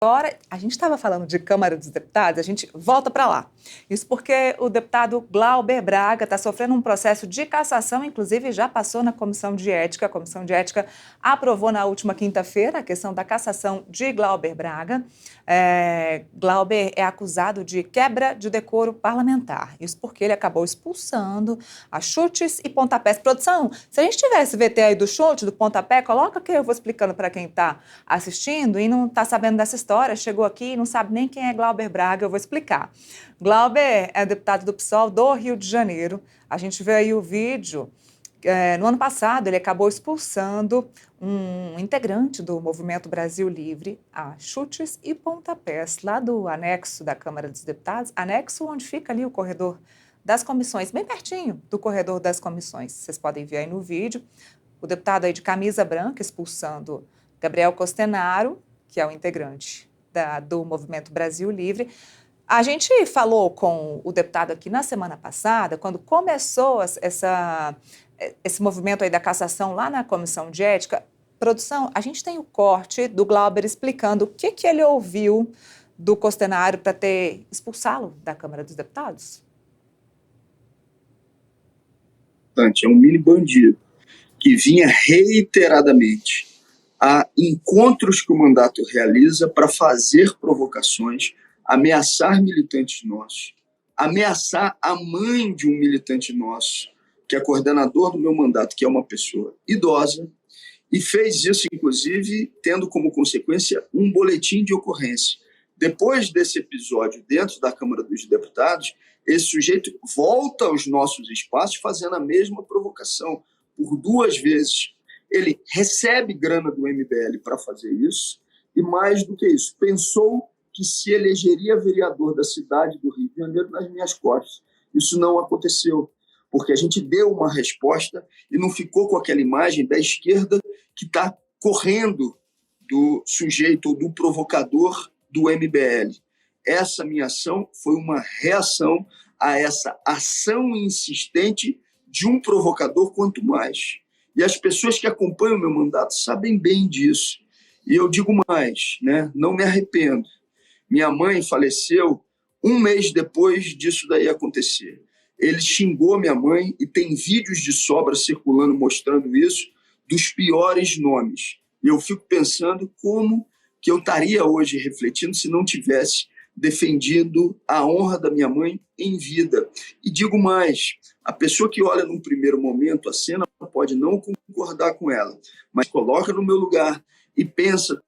Agora, a gente estava falando de Câmara dos Deputados, a gente volta para lá. Isso porque o deputado Glauber Braga está sofrendo um processo de cassação, inclusive já passou na Comissão de Ética. A Comissão de Ética aprovou na última quinta-feira a questão da cassação de Glauber Braga. Glauber é acusado de quebra de decoro parlamentar. Isso porque ele acabou expulsando a chutes e pontapés. Produção, se a gente tivesse VT aí do chute, do pontapé, coloca que eu vou explicando para quem está assistindo e não está sabendo dessa história, chegou aqui e não sabe nem quem é Glauber Braga, eu vou explicar. Glauber é deputado do PSOL do Rio de Janeiro. A gente vê aí o vídeo. No ano passado, ele acabou expulsando um integrante do Movimento Brasil Livre a chutes e pontapés, lá do anexo da Câmara dos Deputados, anexo onde fica ali o corredor das comissões, bem pertinho do corredor das comissões. Vocês podem ver aí no vídeo o deputado aí de camisa branca expulsando Gabriel Costenaro, que é o integrante do Movimento Brasil Livre. A gente falou com o deputado aqui na semana passada, quando começou esse movimento aí da cassação lá na Comissão de Ética. Produção, a gente tem o corte do Glauber explicando o que ele ouviu do Costenaro para ter expulsá-lo da Câmara dos Deputados. É um mini bandido que vinha reiteradamente a encontros que o mandato realiza para fazer provocações, ameaçar militantes nossos, ameaçar a mãe de um militante nosso, que é coordenador do meu mandato, que é uma pessoa idosa, e fez isso, inclusive, tendo como consequência um boletim de ocorrência. Depois desse episódio dentro da Câmara dos Deputados, esse sujeito volta aos nossos espaços fazendo a mesma provocação por 2 vezes. Ele recebe grana do MBL para fazer isso e, mais do que isso, pensou que se elegeria vereador da cidade do Rio de Janeiro nas minhas costas. Isso não aconteceu, porque a gente deu uma resposta e não ficou com aquela imagem da esquerda que está correndo do sujeito ou do provocador do MBL. Essa minha ação foi uma reação a essa ação insistente de um provocador, quanto mais. E as pessoas que acompanham o meu mandato sabem bem disso. E eu digo mais, né? Não me arrependo. Minha mãe faleceu 1 mês depois disso daí acontecer. Ele xingou minha mãe e tem vídeos de sobra circulando mostrando isso, dos piores nomes. E eu fico pensando como que eu estaria hoje refletindo se não tivesse defendido a honra da minha mãe em vida. E digo mais, a pessoa que olha num primeiro momento a cena pode não concordar com ela, mas coloca no meu lugar e pensa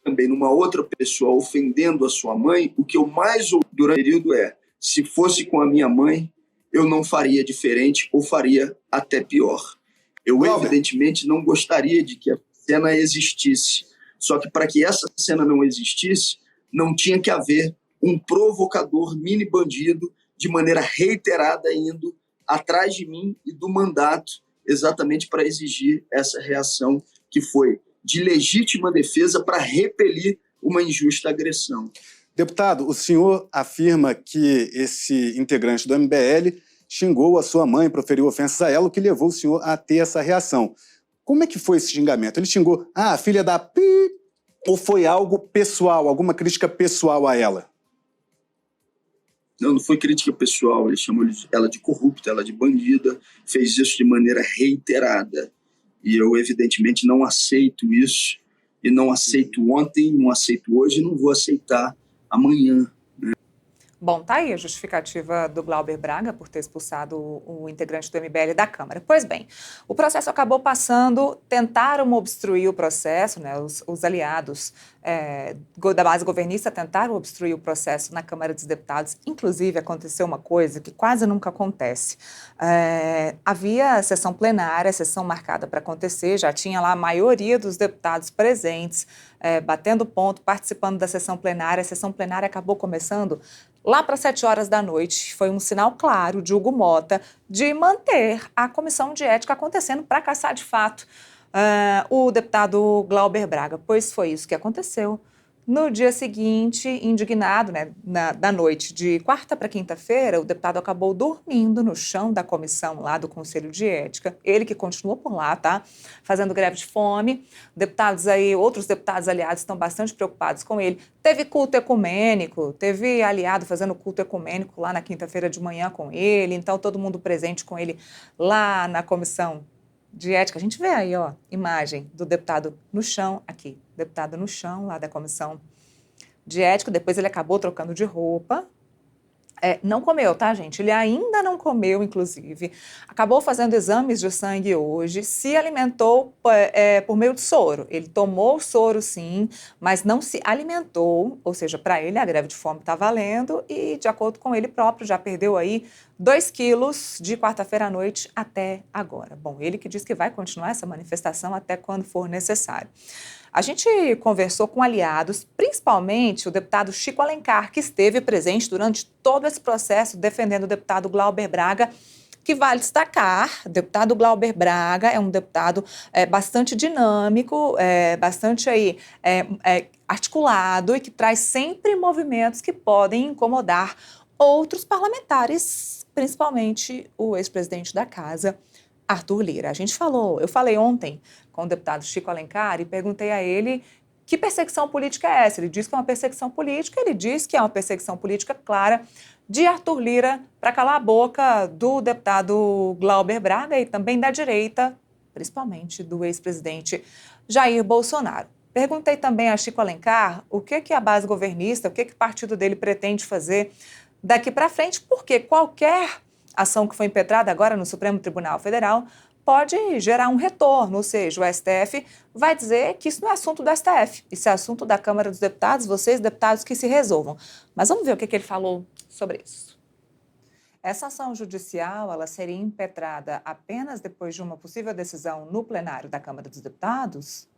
também numa outra pessoa ofendendo a sua mãe. O que eu mais ouvi durante o período é: se fosse com a minha mãe, eu não faria diferente ou faria até pior. Eu, evidentemente, não gostaria de que a cena existisse. Só que para que essa cena não existisse, não tinha que haver um provocador mini bandido de maneira reiterada indo atrás de mim e do mandato exatamente para exigir essa reação que foi de legítima defesa para repelir uma injusta agressão. Deputado, o senhor afirma que esse integrante do MBL xingou a sua mãe, proferiu ofensas a ela, o que levou o senhor a ter essa reação. Como é que foi esse xingamento? Ele xingou, filha da pi, ou foi algo pessoal, alguma crítica pessoal a ela? Não foi crítica pessoal, ele chamou ela de corrupta, ela de bandida, fez isso de maneira reiterada. E eu, evidentemente, não aceito isso, e não aceito ontem, não aceito hoje, e não vou aceitar amanhã. Bom, tá aí a justificativa do Glauber Braga por ter expulsado o integrante do MBL da Câmara. Pois bem, o processo acabou passando, tentaram obstruir o processo, né, os aliados da base governista tentaram obstruir o processo na Câmara dos Deputados. Inclusive, aconteceu uma coisa que quase nunca acontece. Havia sessão plenária, sessão marcada para acontecer, já tinha lá a maioria dos deputados presentes, batendo ponto, participando da sessão plenária. A sessão plenária acabou começando lá para 7 horas da noite. Foi um sinal claro de Hugo Mota de manter a comissão de ética acontecendo para caçar de fato o deputado Glauber Braga, pois foi isso que aconteceu. No dia seguinte, indignado, né, na noite de quarta para quinta-feira, o deputado acabou dormindo no chão da comissão lá do Conselho de Ética. Ele que continuou por lá, tá? Fazendo greve de fome. Deputados aí, outros deputados aliados estão bastante preocupados com ele. Teve culto ecumênico, teve aliado fazendo culto ecumênico lá na quinta-feira de manhã com ele. Então, todo mundo presente com ele lá na comissão de ética. A gente vê aí, ó, imagem do deputado no chão, aqui, deputado no chão, lá da comissão de ética. Depois ele acabou trocando de roupa. Não comeu, tá, gente? Ele ainda não comeu, inclusive. Acabou fazendo exames de sangue hoje, se alimentou por meio de soro. Ele tomou soro, sim, mas não se alimentou, ou seja, para ele a greve de fome está valendo e, de acordo com ele próprio, já perdeu aí 2 quilos de quarta-feira à noite até agora. Bom, ele que diz que vai continuar essa manifestação até quando for necessário. A gente conversou com aliados, principalmente o deputado Chico Alencar, que esteve presente durante todo esse processo defendendo o deputado Glauber Braga, que vale destacar, o deputado Glauber Braga é um deputado bastante dinâmico, bastante aí, articulado e que traz sempre movimentos que podem incomodar outros parlamentares, principalmente o ex-presidente da casa, Arthur Lira. Eu falei ontem com o deputado Chico Alencar e perguntei a ele que perseguição política é essa. Ele diz que é uma perseguição política, ele diz que é uma perseguição política clara de Arthur Lira para calar a boca do deputado Glauber Braga e também da direita, principalmente do ex-presidente Jair Bolsonaro. Perguntei também a Chico Alencar o que a base governista, o que o partido dele pretende fazer daqui para frente, porque qualquer ação que foi impetrada agora no Supremo Tribunal Federal pode gerar um retorno, ou seja, o STF vai dizer que isso não é assunto do STF, isso é assunto da Câmara dos Deputados, vocês, deputados, que se resolvam. Mas vamos ver o que ele falou sobre isso. Essa ação judicial, ela seria impetrada apenas depois de uma possível decisão no plenário da Câmara dos Deputados?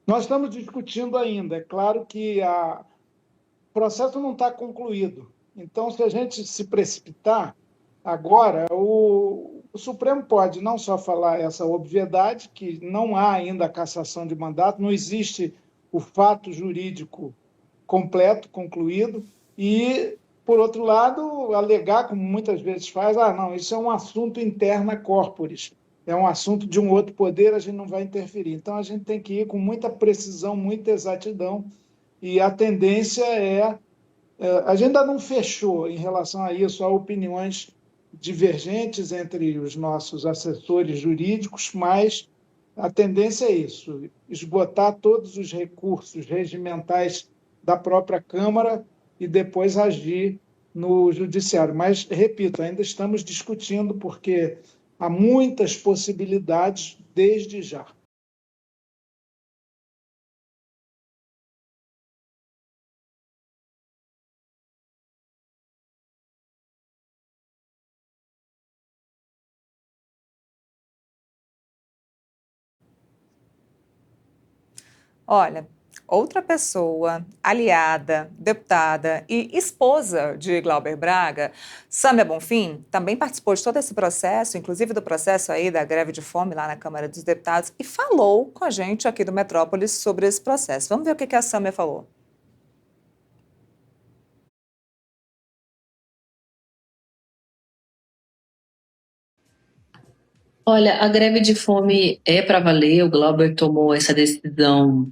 Nós estamos discutindo ainda. É claro que o processo não está concluído. Então, se a gente se precipitar, agora, o Supremo pode não só falar essa obviedade, que não há ainda a cassação de mandato, não existe o fato jurídico completo, concluído, e, por outro lado, alegar, como muitas vezes faz, não, isso é um assunto interna corporis, é um assunto de um outro poder, a gente não vai interferir. Então, a gente tem que ir com muita precisão, muita exatidão, e a tendência a gente ainda não fechou em relação a isso, há opiniões divergentes entre os nossos assessores jurídicos, mas a tendência é isso, esgotar todos os recursos regimentais da própria Câmara e depois agir no Judiciário. Mas, repito, ainda estamos discutindo porque há muitas possibilidades desde já. Olha, outra pessoa, aliada, deputada e esposa de Glauber Braga, Sâmia Bonfim, também participou de todo esse processo, inclusive do processo aí da greve de fome lá na Câmara dos Deputados, e falou com a gente aqui do Metrópolis sobre esse processo. Vamos ver o que a Sâmia falou. Olha, a greve de fome é para valer. O Glauber tomou essa decisão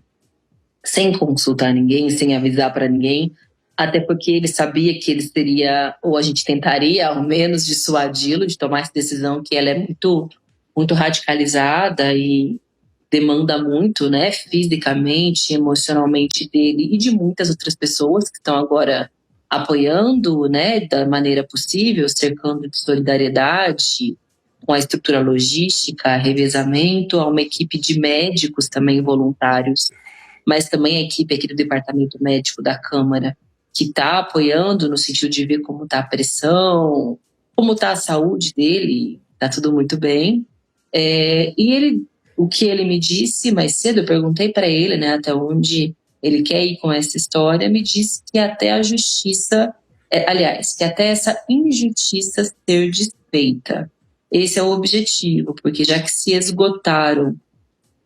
sem consultar ninguém, sem avisar para ninguém, até porque ele sabia que ele seria, ou a gente tentaria ao menos dissuadi-lo de tomar essa decisão, que ela é muito, muito radicalizada e demanda muito, né, fisicamente, emocionalmente dele e de muitas outras pessoas que estão agora apoiando, né, da maneira possível, cercando de solidariedade, com a estrutura logística, revezamento, a uma equipe de médicos também voluntários, mas também a equipe aqui do Departamento Médico da Câmara, que está apoiando no sentido de ver como está a pressão, como está a saúde dele, está tudo muito bem. E o que ele me disse mais cedo, eu perguntei para ele, né, até onde ele quer ir com essa história, me disse que até a justiça, que até essa injustiça ser desfeita. Esse é o objetivo, porque já que se esgotaram,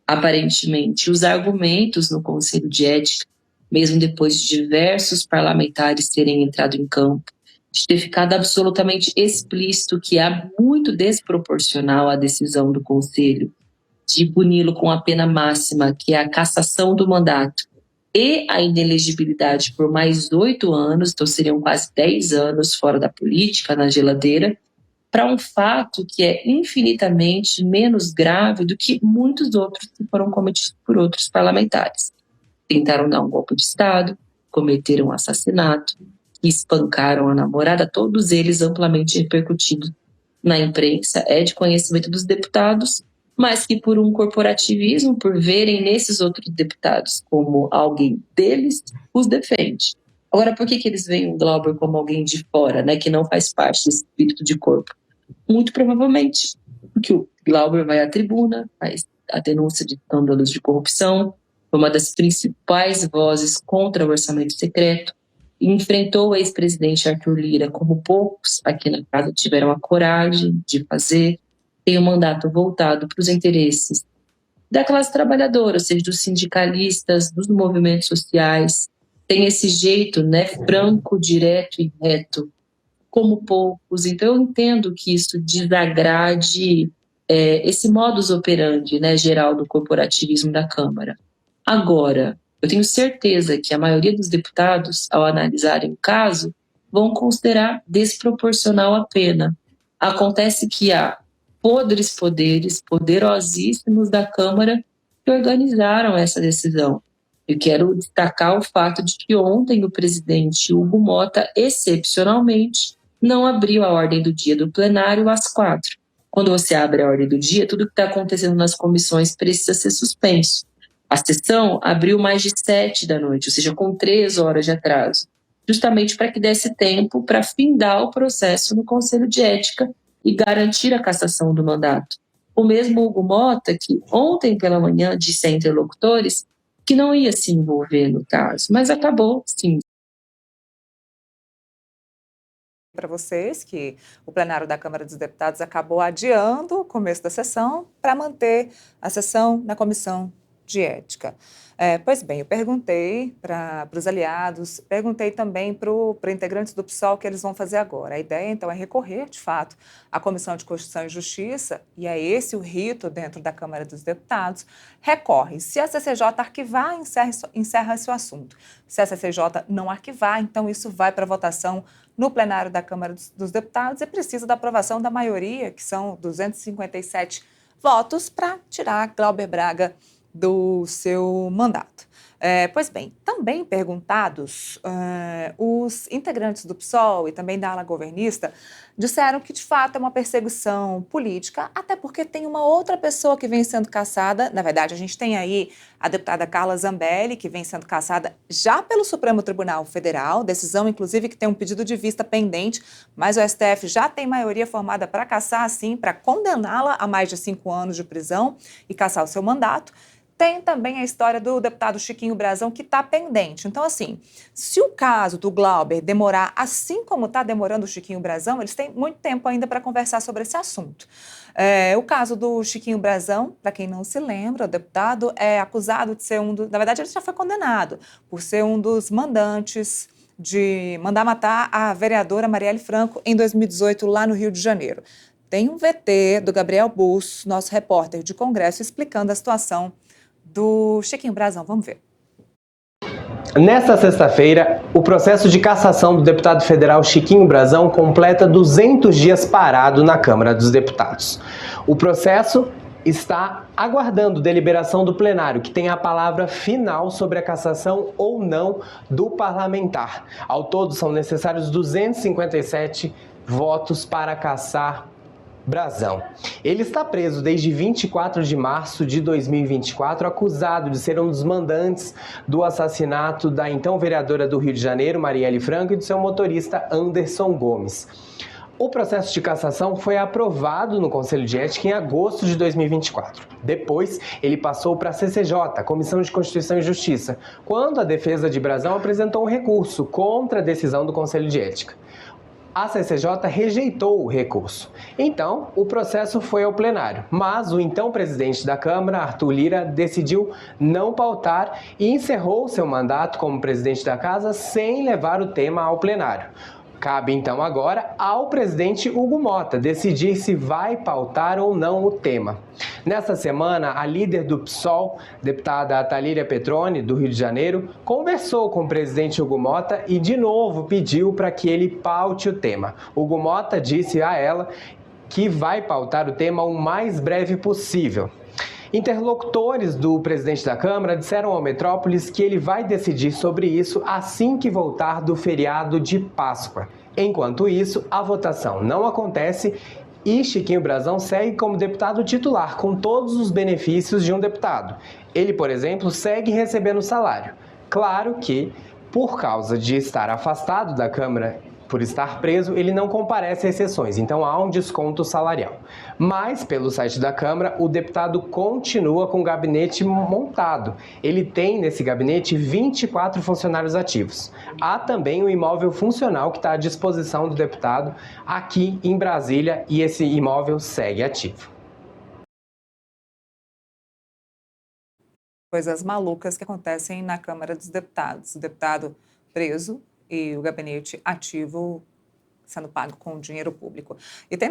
aparentemente, os argumentos no Conselho de Ética mesmo depois de diversos parlamentares terem entrado em campo, de ter ficado absolutamente explícito que é muito desproporcional a decisão do Conselho de puni-lo com a pena máxima, que é a cassação do mandato, e a inelegibilidade por mais 8 anos, então seriam quase 10 anos fora da política, na geladeira, para um fato que é infinitamente menos grave do que muitos outros que foram cometidos por outros parlamentares. Tentaram dar um golpe de Estado, cometeram um assassinato, espancaram a namorada, todos eles amplamente repercutidos na imprensa, é de conhecimento dos deputados, mas que por um corporativismo, por verem nesses outros deputados como alguém deles, os defende. Agora, por que eles veem o Glauber como alguém de fora, né, que não faz parte desse espírito de corpo? Muito provavelmente porque o Glauber vai à tribuna, faz a denúncia de escândalos de corrupção, foi uma das principais vozes contra o orçamento secreto, e enfrentou o ex-presidente Arthur Lira como poucos aqui na casa tiveram a coragem de fazer, tem um mandato voltado para os interesses da classe trabalhadora, ou seja, dos sindicalistas, dos movimentos sociais, tem esse jeito, né, franco, direto e reto, como poucos. Então eu entendo que isso desagrade esse modus operandi, né, geral do corporativismo da Câmara. Agora, eu tenho certeza que a maioria dos deputados, ao analisarem o caso, vão considerar desproporcional a pena. Acontece que há poderes poderosíssimos da Câmara que organizaram essa decisão. Eu quero destacar o fato de que ontem o presidente Hugo Motta, excepcionalmente, não abriu a ordem do dia do plenário às 4. Quando você abre a ordem do dia, tudo que está acontecendo nas comissões precisa ser suspenso. A sessão abriu mais de 7 da noite, ou seja, com 3 horas de atraso, justamente para que desse tempo para findar o processo no Conselho de Ética e garantir a cassação do mandato. O mesmo Hugo Motta, que ontem pela manhã disse a interlocutores que não ia se envolver no caso, mas acabou, sim. Para vocês que o plenário da Câmara dos Deputados acabou adiando o começo da sessão para manter a sessão na Comissão de Ética. Pois bem, eu perguntei para os aliados, perguntei também para integrantes do PSOL o que eles vão fazer agora. A ideia, então, é recorrer, de fato, à Comissão de Constituição e Justiça, e é esse o rito dentro da Câmara dos Deputados. Recorre. Se a CCJ arquivar, encerra esse assunto. Se a CCJ não arquivar, então isso vai para votação no plenário da Câmara dos Deputados e precisa da aprovação da maioria, que são 257 votos, para tirar Glauber Braga do seu mandato. Pois bem, também perguntados, os integrantes do PSOL e também da ala governista disseram que, de fato, é uma perseguição política, até porque tem uma outra pessoa que vem sendo caçada. Na verdade, a gente tem aí a deputada Carla Zambelli, que vem sendo caçada já pelo Supremo Tribunal Federal, decisão, inclusive, que tem um pedido de vista pendente, mas o STF já tem maioria formada para caçar, assim, para condená-la a mais de 5 anos de prisão e caçar o seu mandato. Tem também a história do deputado Chiquinho Brazão, que está pendente. Então, assim, se o caso do Glauber demorar assim como está demorando o Chiquinho Brazão, eles têm muito tempo ainda para conversar sobre esse assunto. O caso do Chiquinho Brazão, para quem não se lembra, o deputado é acusado de ser na verdade, ele já foi condenado por ser um dos mandantes de mandar matar a vereadora Marielle Franco em 2018, lá no Rio de Janeiro. Tem um VT do Gabriel Bus, nosso repórter de Congresso, explicando a situação do Chiquinho Brazão. Vamos ver. Nesta sexta-feira, o processo de cassação do deputado federal Chiquinho Brazão completa 200 dias parado na Câmara dos Deputados. O processo está aguardando deliberação do plenário, que tem a palavra final sobre a cassação ou não do parlamentar. Ao todo, são necessários 257 votos para cassar Brazão. Ele está preso desde 24 de março de 2024, acusado de ser um dos mandantes do assassinato da então vereadora do Rio de Janeiro, Marielle Franco, e do seu motorista Anderson Gomes. O processo de cassação foi aprovado no Conselho de Ética em agosto de 2024. Depois, ele passou para a CCJ, Comissão de Constituição e Justiça, quando a defesa de Brazão apresentou um recurso contra a decisão do Conselho de Ética. A CCJ rejeitou o recurso. Então, o processo foi ao plenário, mas o então presidente da Câmara, Arthur Lira, decidiu não pautar e encerrou seu mandato como presidente da Casa sem levar o tema ao plenário. Cabe então agora ao presidente Hugo Mota decidir se vai pautar ou não o tema. Nesta semana, a líder do PSOL, deputada Thalíria Petroni, do Rio de Janeiro, conversou com o presidente Hugo Mota e de novo pediu para que ele paute o tema. Hugo Mota disse a ela que vai pautar o tema o mais breve possível. Interlocutores do presidente da Câmara disseram ao Metrópolis que ele vai decidir sobre isso assim que voltar do feriado de Páscoa. Enquanto isso, a votação não acontece e Chiquinho Brazão segue como deputado titular, com todos os benefícios de um deputado. Ele, por exemplo, segue recebendo salário. Claro que, por causa de estar afastado da Câmara, por estar preso, ele não comparece às sessões, então há um desconto salarial. Mas, pelo site da Câmara, o deputado continua com o gabinete montado. Ele tem, nesse gabinete, 24 funcionários ativos. Há também um imóvel funcional que está à disposição do deputado aqui em Brasília e esse imóvel segue ativo. Coisas malucas que acontecem na Câmara dos Deputados. O deputado preso e o gabinete ativo sendo pago com dinheiro público. E tem